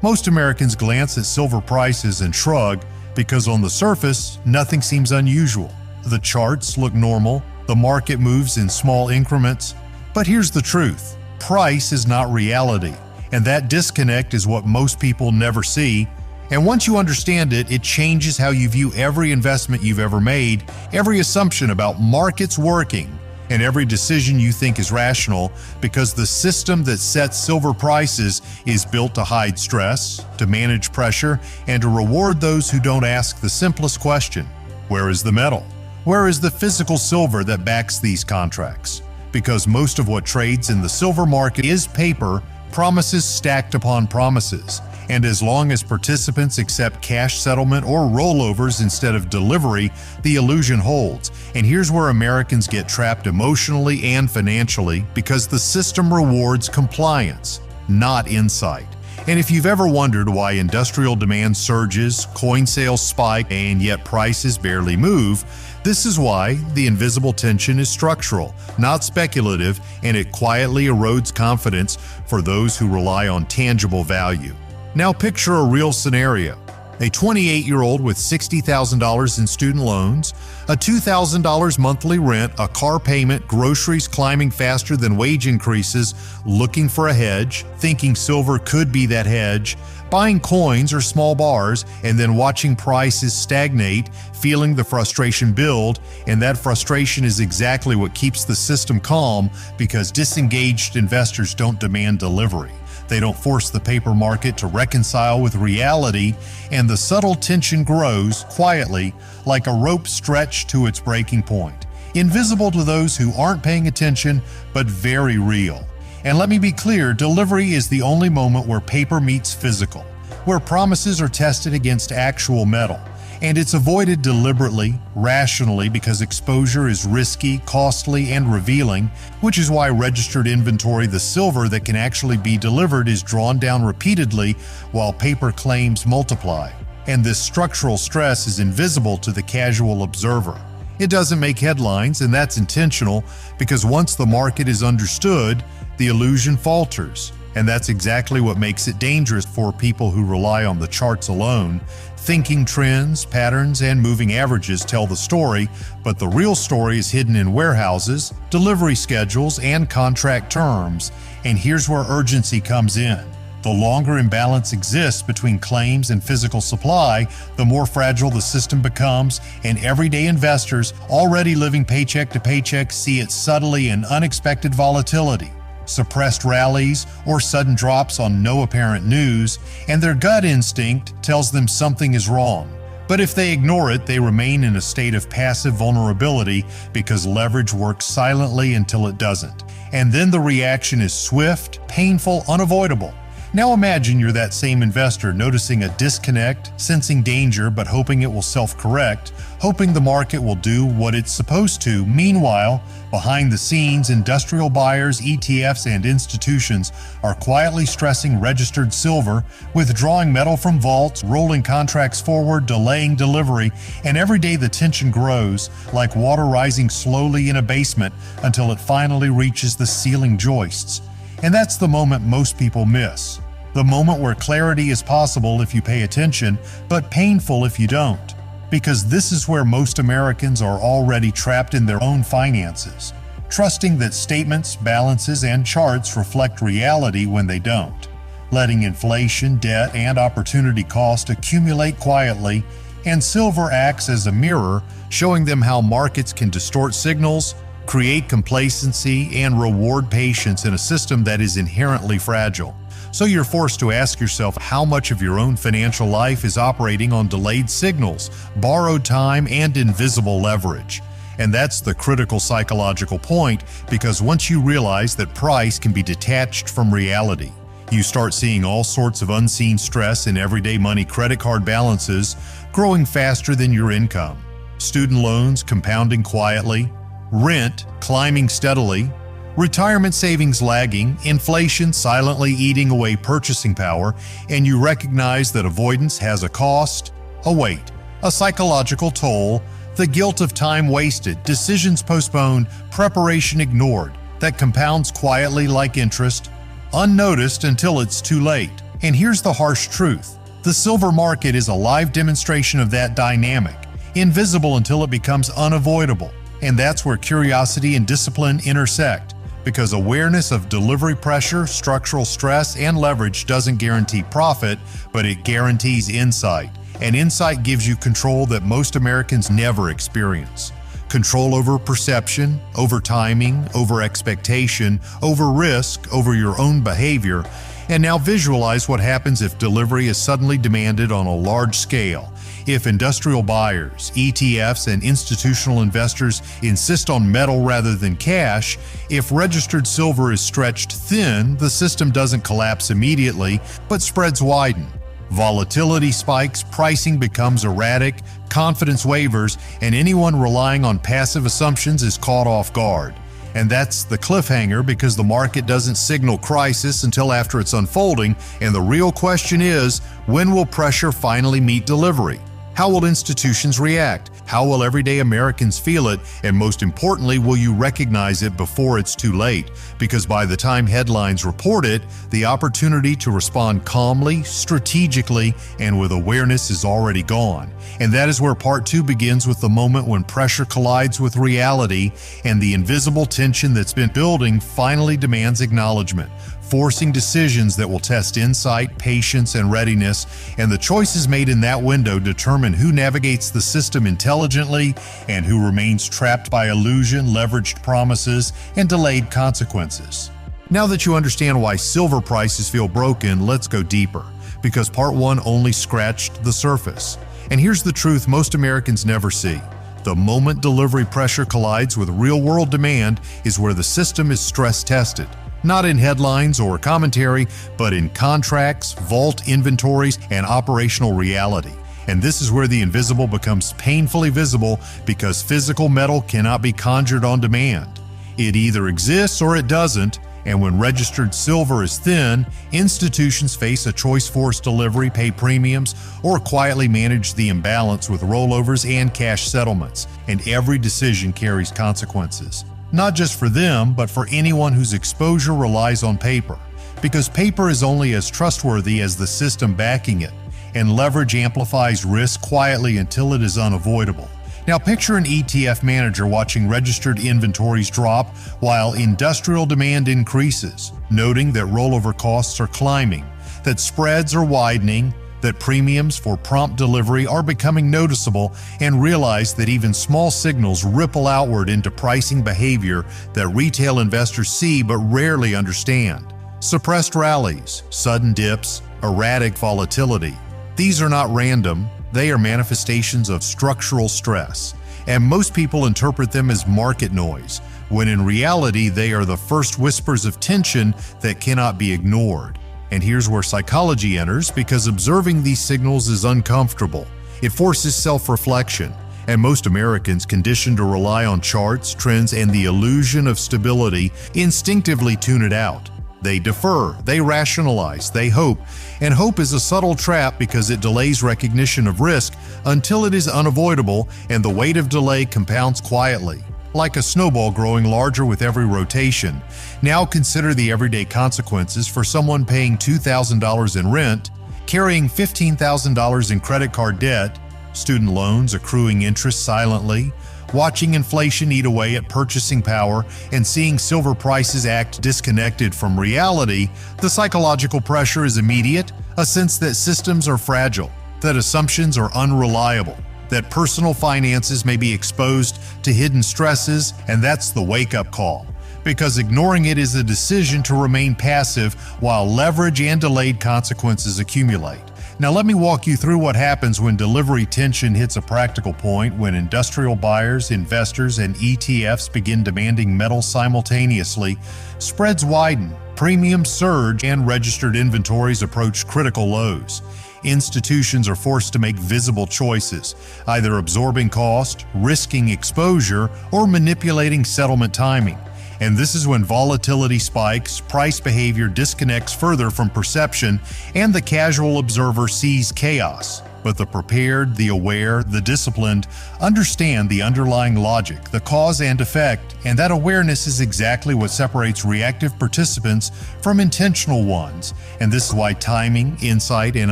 Most Americans glance at silver prices and shrug because on the surface, nothing seems unusual. The charts look normal, the market moves in small increments. But here's the truth: price is not reality, and that disconnect is what most people never see. And once you understand it, it changes how you view every investment you've ever made, every assumption about markets working, and every decision you think is rational, because the system that sets silver prices is built to hide stress, to manage pressure, and to reward those who don't ask the simplest question: where is the metal? Where is the physical silver that backs these contracts? Because most of what trades in the silver market is paper, promises stacked upon promises. And as long as participants accept cash settlement or rollovers instead of delivery, the illusion holds. And here's where Americans get trapped emotionally and financially, because the system rewards compliance, not insight. And if you've ever wondered why industrial demand surges, coin sales spike, and yet prices barely move, this is why the invisible tension is structural, not speculative, and it quietly erodes confidence for those who rely on tangible value. Now picture a real scenario. A 28-year-old with $60,000 in student loans, a $2,000 monthly rent, a car payment, groceries climbing faster than wage increases, looking for a hedge, thinking silver could be that hedge, buying coins or small bars, and then watching prices stagnate, feeling the frustration build, and that frustration is exactly what keeps the system calm, because disengaged investors don't demand delivery. They don't force the paper market to reconcile with reality, and the subtle tension grows quietly like a rope stretched to its breaking point, invisible to those who aren't paying attention, but very real. And let me be clear, delivery is the only moment where paper meets physical, where promises are tested against actual metal. And it's avoided deliberately, rationally, because exposure is risky, costly, and revealing, which is why registered inventory, the silver that can actually be delivered, is drawn down repeatedly while paper claims multiply. And this structural stress is invisible to the casual observer. It doesn't make headlines, and that's intentional, because once the market is understood, the illusion falters. And that's exactly what makes it dangerous for people who rely on the charts alone. Thinking trends, patterns, and moving averages tell the story, but the real story is hidden in warehouses, delivery schedules, and contract terms. And here's where urgency comes in. The longer imbalance exists between claims and physical supply, the more fragile the system becomes, and everyday investors, already living paycheck to paycheck, see its subtly and unexpected volatility. Suppressed rallies or sudden drops on no apparent news, and their gut instinct tells them something is wrong. But if they ignore it, they remain in a state of passive vulnerability, because leverage works silently until it doesn't. And then the reaction is swift, painful, unavoidable. Now imagine you're that same investor, noticing a disconnect, sensing danger but hoping it will self-correct, hoping the market will do what it's supposed to. Meanwhile, behind the scenes, industrial buyers, ETFs, and institutions are quietly stressing registered silver, withdrawing metal from vaults, rolling contracts forward, delaying delivery, and every day the tension grows, like water rising slowly in a basement until it finally reaches the ceiling joists. And that's the moment most people miss. The moment where clarity is possible if you pay attention, but painful if you don't. Because this is where most Americans are already trapped in their own finances, trusting that statements, balances, and charts reflect reality when they don't, letting inflation, debt, and opportunity cost accumulate quietly, and silver acts as a mirror, showing them how markets can distort signals, create complacency, and reward patience in a system that is inherently fragile. So you're forced to ask yourself how much of your own financial life is operating on delayed signals, borrowed time, and invisible leverage. And that's the critical psychological point, because once you realize that price can be detached from reality, you start seeing all sorts of unseen stress in everyday money, credit card balances growing faster than your income, student loans compounding quietly, rent climbing steadily, retirement savings lagging, inflation silently eating away purchasing power, and you recognize that avoidance has a cost, a weight, a psychological toll, the guilt of time wasted, decisions postponed, preparation ignored, that compounds quietly like interest, unnoticed until it's too late. And here's the harsh truth. The silver market is a live demonstration of that dynamic, invisible until it becomes unavoidable. And that's where curiosity and discipline intersect, because awareness of delivery pressure, structural stress, and leverage doesn't guarantee profit, but it guarantees insight. And insight gives you control that most Americans never experience. Control over perception, over timing, over expectation, over risk, over your own behavior. And now visualize what happens if delivery is suddenly demanded on a large scale. If industrial buyers, ETFs, and institutional investors insist on metal rather than cash, if registered silver is stretched thin, the system doesn't collapse immediately, but spreads widen. Volatility spikes, pricing becomes erratic, confidence wavers, and anyone relying on passive assumptions is caught off guard. And that's the cliffhanger, because the market doesn't signal crisis until after it's unfolding, and the real question is, when will pressure finally meet delivery? How will institutions react? How will everyday Americans feel it? And most importantly, will you recognize it before it's too late? Because by the time headlines report it, the opportunity to respond calmly, strategically, and with awareness is already gone. And that is where part 2 begins, with the moment when pressure collides with reality and the invisible tension that's been building finally demands acknowledgement, forcing decisions that will test insight, patience, and readiness. And the choices made in that window determine who navigates the system intelligently and who remains trapped by illusion, leveraged promises, and delayed consequences. Now that you understand why silver prices feel broken, let's go deeper, because part 1 only scratched the surface. And here's the truth most Americans never see. The moment delivery pressure collides with real-world demand is where the system is stress-tested. Not in headlines or commentary, but in contracts, vault inventories, and operational reality. And this is where the invisible becomes painfully visible, because physical metal cannot be conjured on demand. It either exists or it doesn't, and when registered silver is thin, institutions face a choice-forced delivery, pay premiums, or quietly manage the imbalance with rollovers and cash settlements. And every decision carries consequences. Not just for them, but for anyone whose exposure relies on paper. Because paper is only as trustworthy as the system backing it, and leverage amplifies risk quietly until it is unavoidable. Now picture an ETF manager watching registered inventories drop while industrial demand increases, noting that rollover costs are climbing, that spreads are widening, that premiums for prompt delivery are becoming noticeable, and realize that even small signals ripple outward into pricing behavior that retail investors see but rarely understand. Suppressed rallies, sudden dips, erratic volatility. These are not random, they are manifestations of structural stress, and most people interpret them as market noise, when in reality they are the first whispers of tension that cannot be ignored. And here's where psychology enters, because observing these signals is uncomfortable. It forces self-reflection, and most Americans, conditioned to rely on charts, trends, and the illusion of stability, instinctively tune it out. They defer, they rationalize, they hope, and hope is a subtle trap because it delays recognition of risk until it is unavoidable, and the weight of delay compounds quietly, like a snowball growing larger with every rotation. Now consider the everyday consequences for someone paying $2,000 in rent, carrying $15,000 in credit card debt, student loans accruing interest silently, watching inflation eat away at purchasing power, and seeing silver prices act disconnected from reality. The psychological pressure is immediate, a sense that systems are fragile, that assumptions are unreliable, that personal finances may be exposed to hidden stresses, and that's the wake-up call. Because ignoring it is a decision to remain passive while leverage and delayed consequences accumulate. Now let me walk you through what happens when delivery tension hits a practical point, when industrial buyers, investors, and ETFs begin demanding metal simultaneously. Spreads widen, premiums surge, and registered inventories approach critical lows. Institutions are forced to make visible choices, either absorbing cost, risking exposure, or manipulating settlement timing. And this is when volatility spikes, price behavior disconnects further from perception, and the casual observer sees chaos. But the prepared, the aware, the disciplined understand the underlying logic, the cause and effect, and that awareness is exactly what separates reactive participants from intentional ones. And this is why timing, insight, and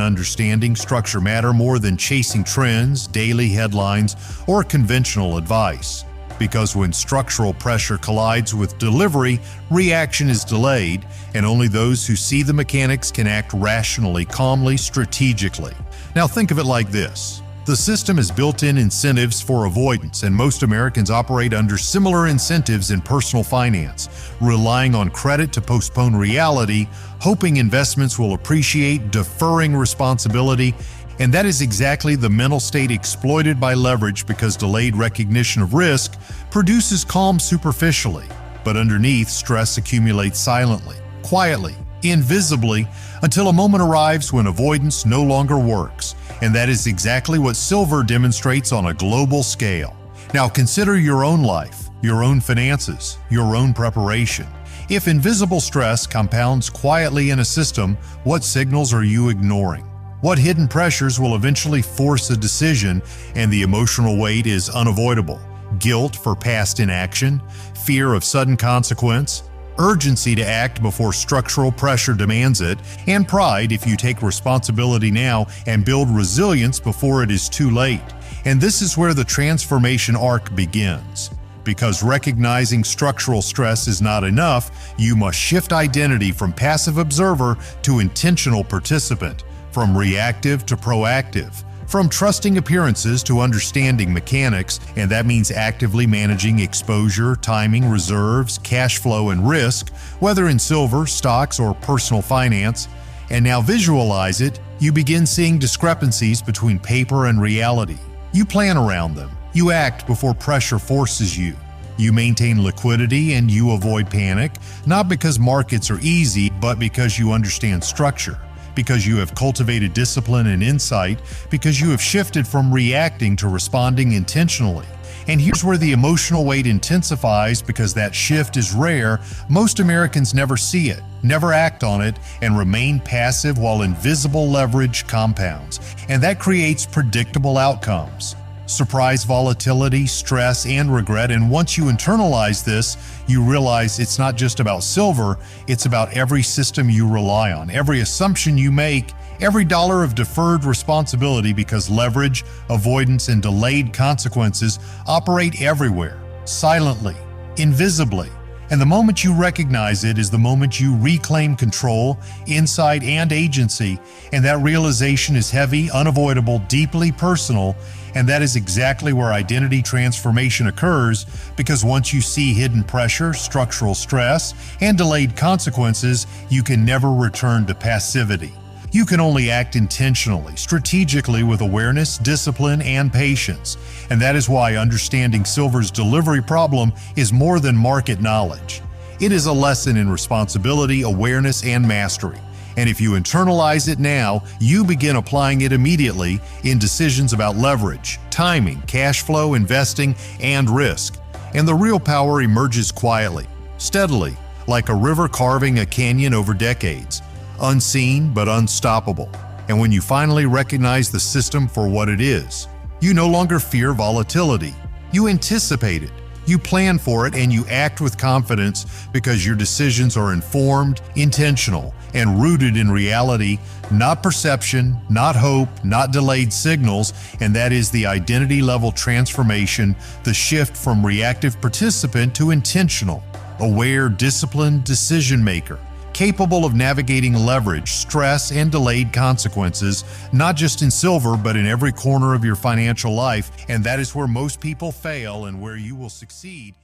understanding structure matter more than chasing trends, daily headlines, or conventional advice. Because when structural pressure collides with delivery, reaction is delayed, and only those who see the mechanics can act rationally, calmly, strategically. Now think of it like this. The system has built-in incentives for avoidance, and most Americans operate under similar incentives in personal finance, relying on credit to postpone reality, hoping investments will appreciate, deferring responsibility, and that is exactly the mental state exploited by leverage, because delayed recognition of risk produces calm superficially, but underneath, stress accumulates silently, quietly, invisibly, until a moment arrives when avoidance no longer works. And that is exactly what silver demonstrates on a global scale. Now consider your own life, your own finances, your own preparation. If invisible stress compounds quietly in a system, what signals are you ignoring? What hidden pressures will eventually force a decision, and the emotional weight is unavoidable? Guilt for past inaction, fear of sudden consequence, urgency to act before structural pressure demands it, and pride if you take responsibility now and build resilience before it is too late. And this is where the transformation arc begins. Because recognizing structural stress is not enough, you must shift identity from passive observer to intentional participant, from reactive to proactive, from trusting appearances to understanding mechanics, and that means actively managing exposure, timing, reserves, cash flow, and risk, whether in silver, stocks, or personal finance. And now visualize it. You begin seeing discrepancies between paper and reality. You plan around them. You act before pressure forces you. You maintain liquidity and you avoid panic, not because markets are easy, but because you understand structure. Because you have cultivated discipline and insight, because you have shifted from reacting to responding intentionally. And here's where the emotional weight intensifies, because that shift is rare. Most Americans never see it, never act on it, and remain passive while invisible leverage compounds. And that creates predictable outcomes. Surprise volatility, stress, and regret. And once you internalize this, you realize it's not just about silver, it's about every system you rely on, every assumption you make, every dollar of deferred responsibility, because leverage, avoidance, and delayed consequences operate everywhere, silently, invisibly. And the moment you recognize it is the moment you reclaim control, insight, and agency. And that realization is heavy, unavoidable, deeply personal. And that is exactly where identity transformation occurs, because once you see hidden pressure, structural stress, and delayed consequences, you can never return to passivity. You can only act intentionally, strategically, with awareness, discipline, and patience. And that is why understanding silver's delivery problem is more than market knowledge. It is a lesson in responsibility, awareness, and mastery. And if you internalize it now, you begin applying it immediately in decisions about leverage, timing, cash flow, investing, and risk. And the real power emerges quietly, steadily, like a river carving a canyon over decades. Unseen but unstoppable. And when you finally recognize the system for what it is, you no longer fear volatility. You anticipate it, you plan for it, and you act with confidence, because your decisions are informed, intentional, and rooted in reality, not perception, not hope, not delayed signals. And that is the identity level transformation, the shift from reactive participant to intentional, aware, disciplined decision maker, capable of navigating leverage, stress, and delayed consequences, not just in silver, but in every corner of your financial life. And that is where most people fail and where you will succeed.